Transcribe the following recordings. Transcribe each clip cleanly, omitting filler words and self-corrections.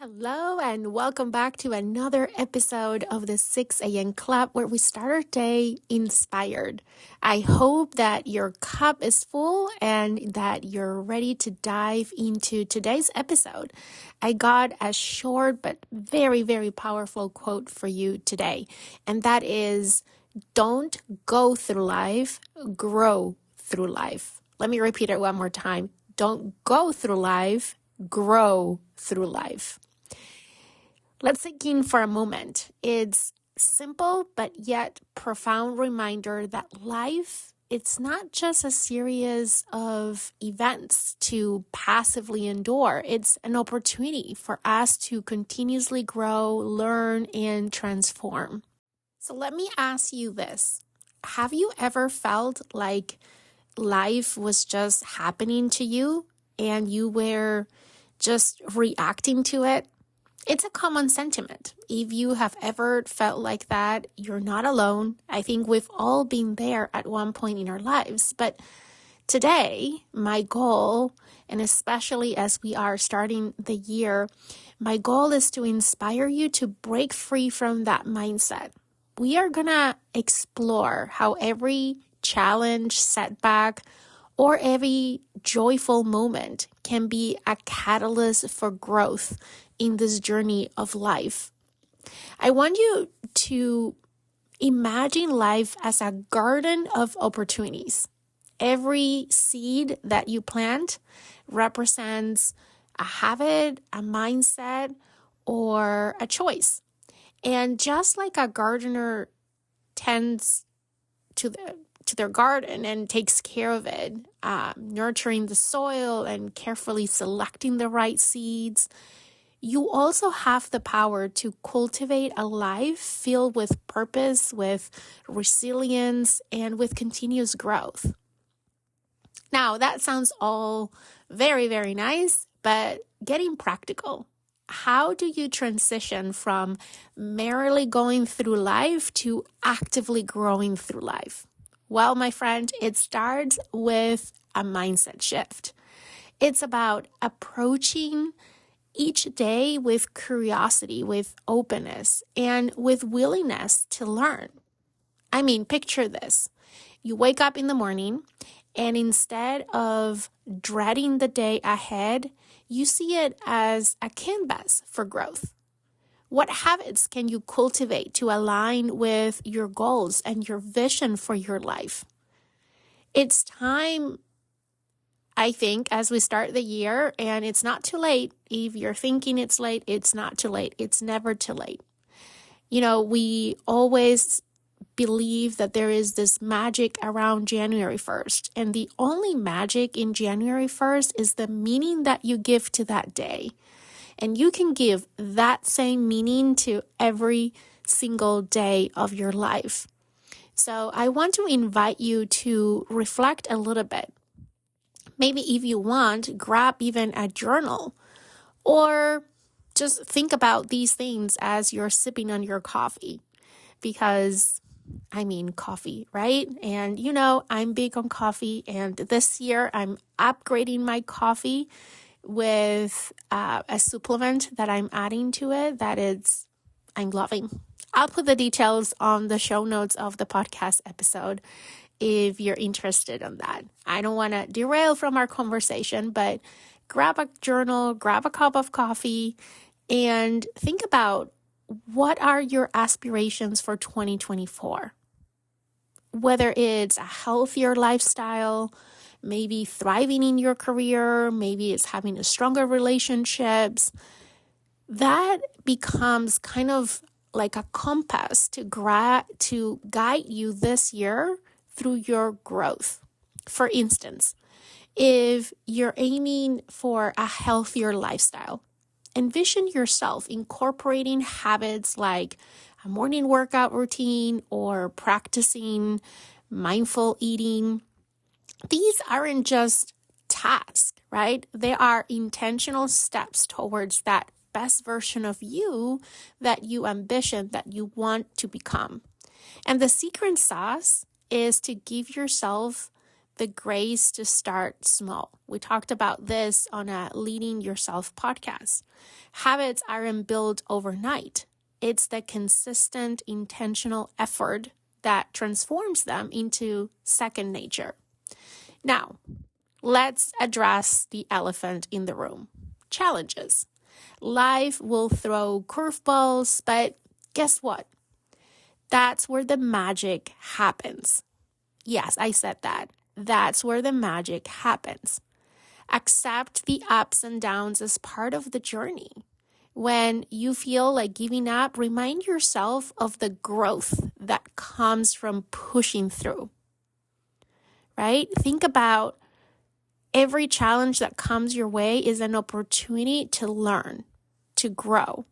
Hello, and welcome back to another episode of the 6 a.m. Club where we start our day inspired. I hope that your cup is full and that you're ready to dive into today's episode. I got a short but very, very powerful quote for you today, and that is, "Don't go through life, grow through life." Let me repeat it one more time. Don't go through life, grow through life. Let's think in for a moment. It's simple but yet profound reminder that life, it's not just a series of events to passively endure. It's an opportunity for us to continuously grow, learn, and transform. So let me ask you this. Have you ever felt like life was just happening to you and you were just reacting to it? It's a common sentiment. If you have ever felt like that, you're not alone. I think we've all been there at one point in our lives. But today, my goal, and especially as we are starting the year, my goal is to inspire you to break free from that mindset. We are going to explore how every challenge, setback, or every joyful moment can be a catalyst for growth in this journey of life. I want you to imagine life as a garden of opportunities. Every seed that you plant represents a habit, a mindset, or a choice. And just like a gardener tends to their garden and takes care of it, nurturing the soil and carefully selecting the right seeds, you also have the power to cultivate a life filled with purpose, with resilience, and with continuous growth. Now, that sounds all very, very nice, but getting practical. How do you transition from merely going through life to actively growing through life? Well, my friend, it starts with a mindset shift. It's about approaching each day with curiosity, with openness, and with willingness to learn. I mean, picture this. You wake up in the morning, and instead of dreading the day ahead, you see it as a canvas for growth. What habits can you cultivate to align with your goals and your vision for your life? It's time, I think, as we start the year, and it's not too late. If you're thinking it's late, it's not too late. It's never too late. You know, we always believe that there is this magic around January 1st, and the only magic in January 1st is the meaning that you give to that day. And you can give that same meaning to every single day of your life. So I want to invite you to reflect a little bit. Maybe if you want, grab even a journal or just think about these things as you're sipping on your coffee. Because, coffee, right? And you know, I'm big on coffee, and this year I'm upgrading my coffee with a supplement that I'm adding to it that I'm loving. I'll put the details on the show notes of the podcast episode if you're interested in that. I don't want to derail from our conversation, but grab a journal, grab a cup of coffee, and think about what are your aspirations for 2024? Whether it's a healthier lifestyle, maybe thriving in your career, maybe it's having a stronger relationships, that becomes kind of like a compass to guide you this year through your growth. For instance, if you're aiming for a healthier lifestyle, envision yourself incorporating habits like a morning workout routine or practicing mindful eating. These aren't just tasks, right? They are intentional steps towards that best version of you that you ambition, that you want to become. And the secret sauce is to give yourself the grace to start small. We talked about this on a Leading Yourself podcast. Habits aren't built overnight. It's the consistent, intentional effort that transforms them into second nature. Now, let's address the elephant in the room. Challenges. Life will throw curveballs, but guess what? That's where the magic happens. Yes, I said that. That's where the magic happens. Accept the ups and downs as part of the journey. When you feel like giving up, remind yourself of the growth that comes from pushing through, right? Think about every challenge that comes your way is an opportunity to learn, to grow.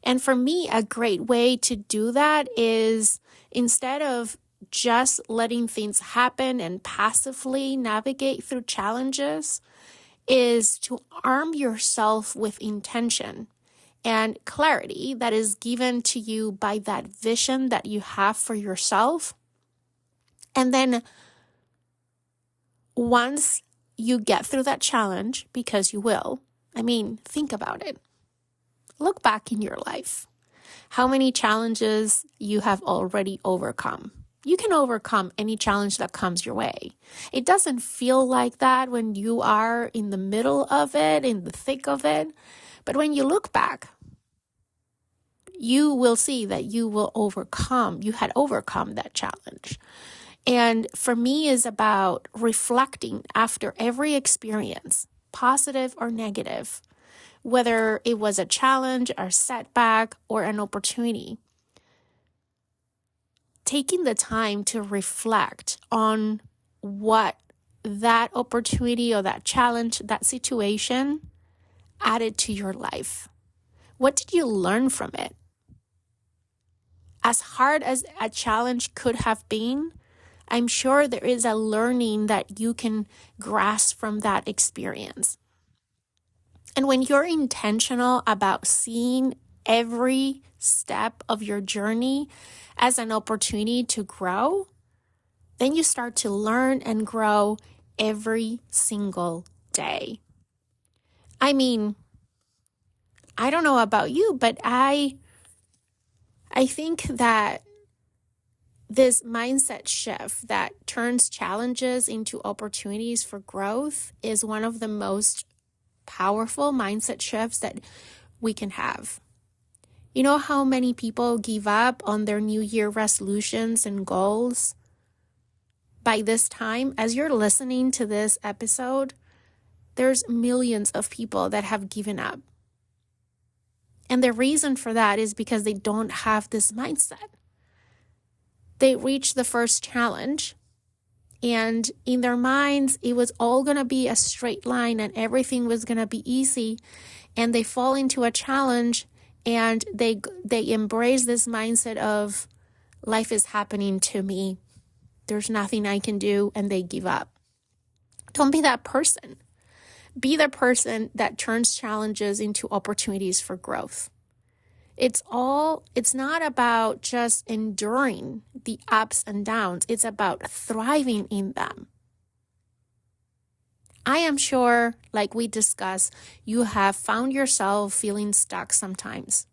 And for me, a great way to do that is instead of just letting things happen and passively navigate through challenges, is to arm yourself with intention and clarity that is given to you by that vision that you have for yourself. And then once you get through that challenge, because you will, think about it. Look back in your life. How many challenges you have already overcome? You can overcome any challenge that comes your way. It doesn't feel like that when you are in the middle of it, in the thick of it. But when you look back, you will see that you had overcome that challenge. And for me, is about reflecting after every experience, positive or negative, whether it was a challenge or setback or an opportunity. Taking the time to reflect on what that opportunity or that challenge, that situation added to your life. What did you learn from it? As hard as a challenge could have been, I'm sure there is a learning that you can grasp from that experience. And when you're intentional about seeing every step of your journey as an opportunity to grow, then you start to learn and grow every single day. I don't know about you, but I think that this mindset shift that turns challenges into opportunities for growth is one of the most powerful mindset shifts that we can have. You know how many people give up on their New Year resolutions and goals? By this time, as you're listening to this episode, there's millions of people that have given up. And the reason for that is because they don't have this mindset. They reach the first challenge, and in their minds, it was all going to be a straight line and everything was going to be easy. And they fall into a challenge and they embrace this mindset of life is happening to me. There's nothing I can do, and they give up. Don't be that person. Be the person that turns challenges into opportunities for growth. It's not about just enduring the ups and downs. It's about thriving in them. I am sure, like we discussed, you have found yourself feeling stuck sometimes.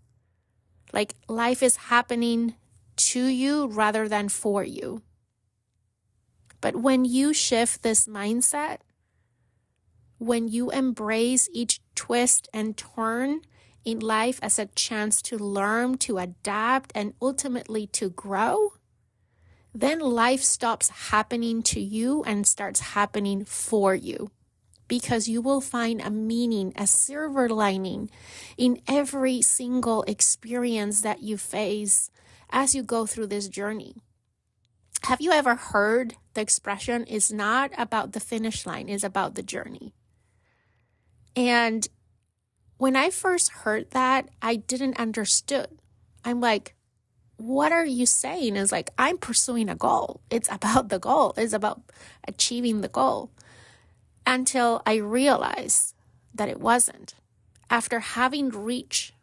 Like life is happening to you rather than for you. But when you shift this mindset, when you embrace each twist and turn in life as a chance to learn, to adapt, and ultimately to grow, then life stops happening to you and starts happening for you. Because you will find a meaning, a silver lining in every single experience that you face as you go through this journey. Have you ever heard the expression, it's not about the finish line, it's about the journey? And when I first heard that, I didn't understood. I'm like, what are you saying? It's like, I'm pursuing a goal. It's about the goal. It's about achieving the goal. Until I realized that it wasn't. After having reached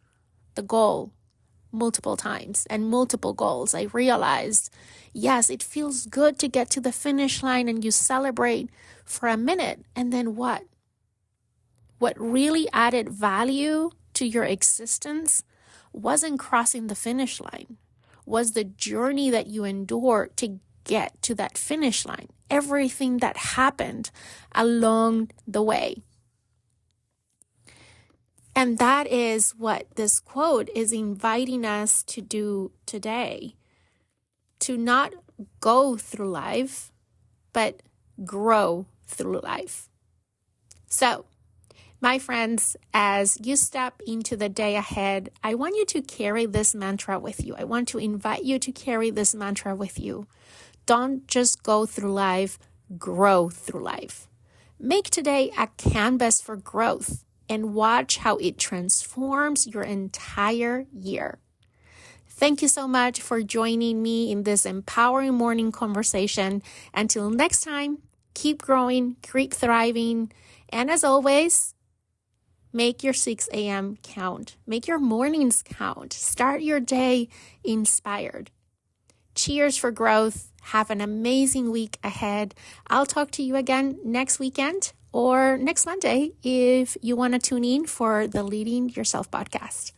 the goal, multiple times and multiple goals, I realized, yes, it feels good to get to the finish line and you celebrate for a minute. And then what? What really added value to your existence wasn't crossing the finish line, was the journey that you endured to get to that finish line. Everything that happened along the way. And that is what this quote is inviting us to do today. To not go through life, but grow through life. So, my friends, as you step into the day ahead, I want you to carry this mantra with you. I want to invite you to carry this mantra with you. Don't just go through life, grow through life. Make today a canvas for growth and watch how it transforms your entire year. Thank you so much for joining me in this empowering morning conversation. Until next time, keep growing, keep thriving, and as always, make your 6 a.m. count. Make your mornings count. Start your day inspired. Cheers for growth. Have an amazing week ahead. I'll talk to you again next weekend or next Monday if you want to tune in for the Leading Yourself podcast.